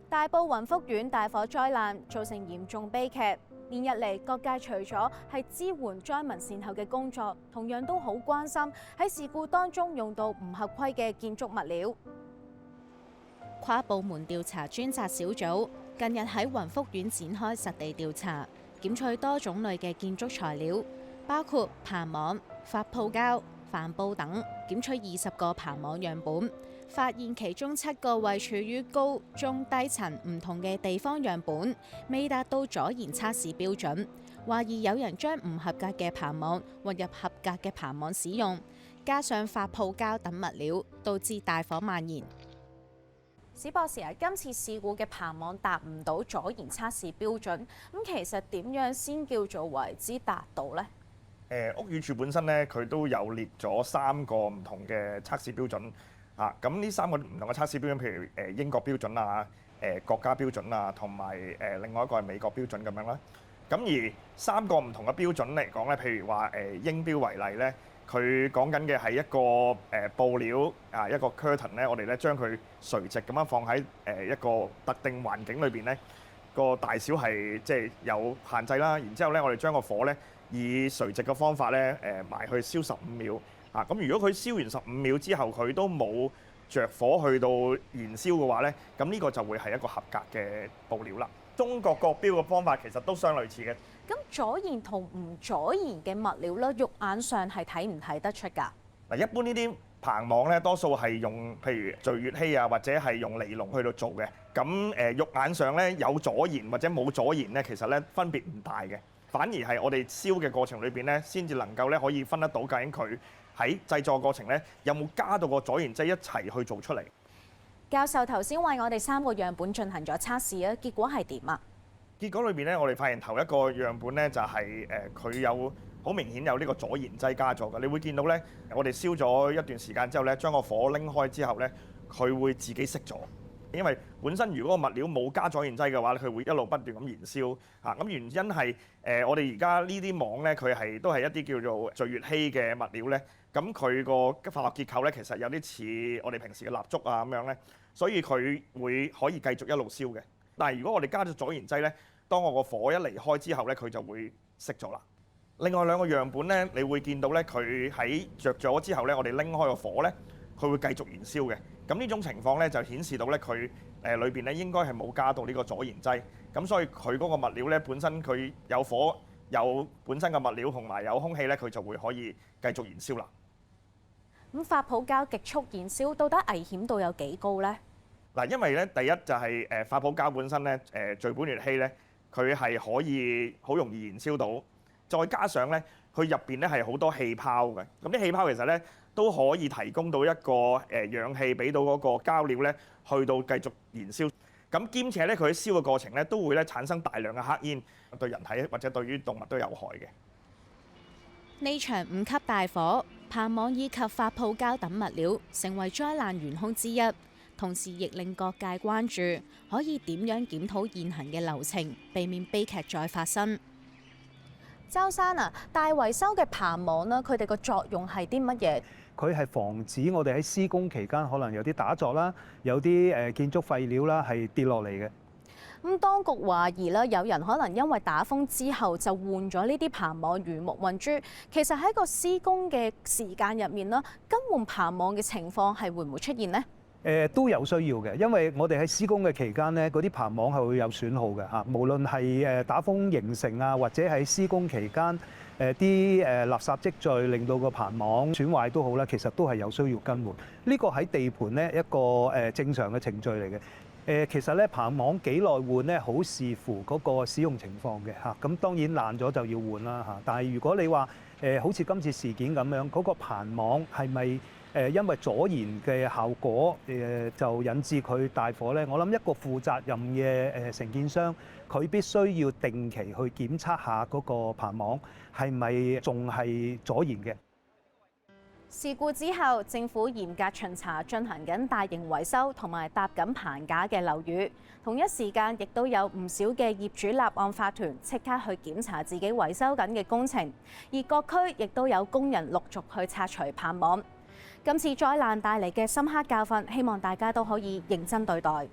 大埔雲福苑大火災難造成嚴重悲劇，連日嚟各界除咗係支援災民善後嘅工作，同樣都好關心喺事故當中用到唔合規嘅建築物料。跨部門調查專責小組近日喺雲福苑展開實地調查，檢取多種類嘅建築材料，包括棚網、發泡膠、帆布等，檢取20個棚網樣本。發現其中7個位處於高、中、低層唔同嘅地方樣本，未達到阻燃測試標準，懷疑有人將唔合格嘅棚網混入合格嘅棚網使用，加上發泡膠等物料，導致大火蔓延。史博士啊，今次事故嘅棚網達唔到阻燃測試標準，咁其實點樣先叫做為之達到呢？屋宇署本身咧，佢都有列咗3個唔同嘅測試標準。咁呢3個唔同嘅測試標準，譬如英國標準啊、國家標準啊，同埋另外一個係美國標準咁樣啦。咁而3個唔同嘅標準嚟講咧，譬如話英標為例咧，佢講緊嘅係一個布料一個 curtain 咧，我哋咧將佢垂直咁樣放喺一個特定環境裏邊咧，個大小係即係有限制啦。然之後咧，我哋將個火咧以垂直嘅方法咧埋去燒15秒。咁如果佢燒完15秒之後，佢都冇着火去到燃燒嘅話咧，咁呢個就會係一個合格嘅布料啦。中國國標嘅方法其實都相類似嘅。咁阻燃同唔阻燃嘅物料咧，肉眼上係睇唔睇得出㗎？嗱，一般呢啲棚網咧，多數係用譬如聚乙烯啊，或者係用尼龍去到做嘅。咁肉眼上咧有阻燃或者冇阻燃咧，其實咧分別唔大嘅。反而係我哋燒嘅過程裏邊咧，先至能夠咧可以分得到究竟佢喺製作過程咧有冇加到個阻燃劑一齊去做出嚟。教授頭先為我哋3個樣本進行咗測試啊，結果係點啊？結果裏邊咧，我哋發現頭一個樣本咧就係佢有好明顯有呢個阻燃劑加咗嘅。你會見到咧，我哋燒咗一段時間之後咧，將個火拎開之後咧，佢會自己熄咗。因為本身如果個物料冇加阻燃劑嘅話，佢會一路不斷咁燃燒。咁原因係我哋而家呢啲網咧，佢都係一啲叫做聚乙烯嘅物料咧。咁佢個化學結構咧，其實有啲似我哋平時嘅蠟燭啊咁樣咧，所以佢會可以繼續一路燒嘅。但係如果我哋加咗阻燃劑咧，當我個火一離開之後咧，佢就會熄咗啦。另外2個樣本咧，你會見到咧，佢喺着咗之後咧，我哋拎開個火咧，佢會繼續燃燒嘅。咁呢種情況咧，就顯示到咧佢裏邊咧應該係冇加到呢個阻燃劑。咁所以佢嗰個物料咧，本身佢有火有本身嘅物料同埋有空氣咧，佢就會可以繼續燃燒啦。咁發泡膠極速燃燒，到底危險度有幾高咧？嗱，因為咧第一就係發泡膠本身咧聚苯乙烯咧，佢係可以好容易燃燒到，再加上咧佢入邊咧係好多氣泡嘅。咁啲氣泡其實咧都可以提供到一個氧氣俾到嗰個膠料咧，去到繼續燃燒。咁兼且咧佢喺燒嘅過程咧都會咧產生大量嘅黑煙，對人體或者對於動物都有害嘅。呢場5級大火，棚網以及發泡膠等物料成為災難元兇之一，同時亦令各界關注可以點樣檢討現行嘅流程，避免悲劇再發生。周生啊，大維修嘅棚網啦，佢哋個作用係啲乜嘢？佢係防止我哋喺施工期間可能有啲打鑿啦，有啲建築廢料啦係跌落嚟嘅。咁當局懷疑啦，有人可能因為打風之後就換咗呢啲棚網魚目混珠。其實喺個施工嘅時間入面啦，更換棚網嘅情況係會唔會出現呢？都有需要嘅，因為我哋喺施工嘅期間咧，嗰啲棚網係會有損耗嘅嚇。無論係打風形成啊，或者喺施工期間啲垃圾積聚令到個棚網損壞都好啦，其實都係有需要更換。呢個喺地盤咧一個正常嘅程序嚟嘅。其實咧棚網幾耐換咧，好視乎嗰個使用情況嘅嚇。咁當然爛咗就要換啦嚇。但係如果你話好似今次事件咁樣，嗰個棚網係咪因為阻燃嘅效果就引致佢大火咧？我諗一個負責任嘅承建商，佢必須要定期去檢測下嗰個棚網係咪仲係阻燃嘅。事故之後，政府嚴格巡查進行緊大型維修同埋搭緊棚架嘅樓宇，同一時間亦都有唔少嘅業主立案法團即刻去檢查自己維修緊嘅工程，而各區亦都有工人陸續去拆除棚網。今次災難帶嚟嘅深刻教訓，希望大家都可以認真對待。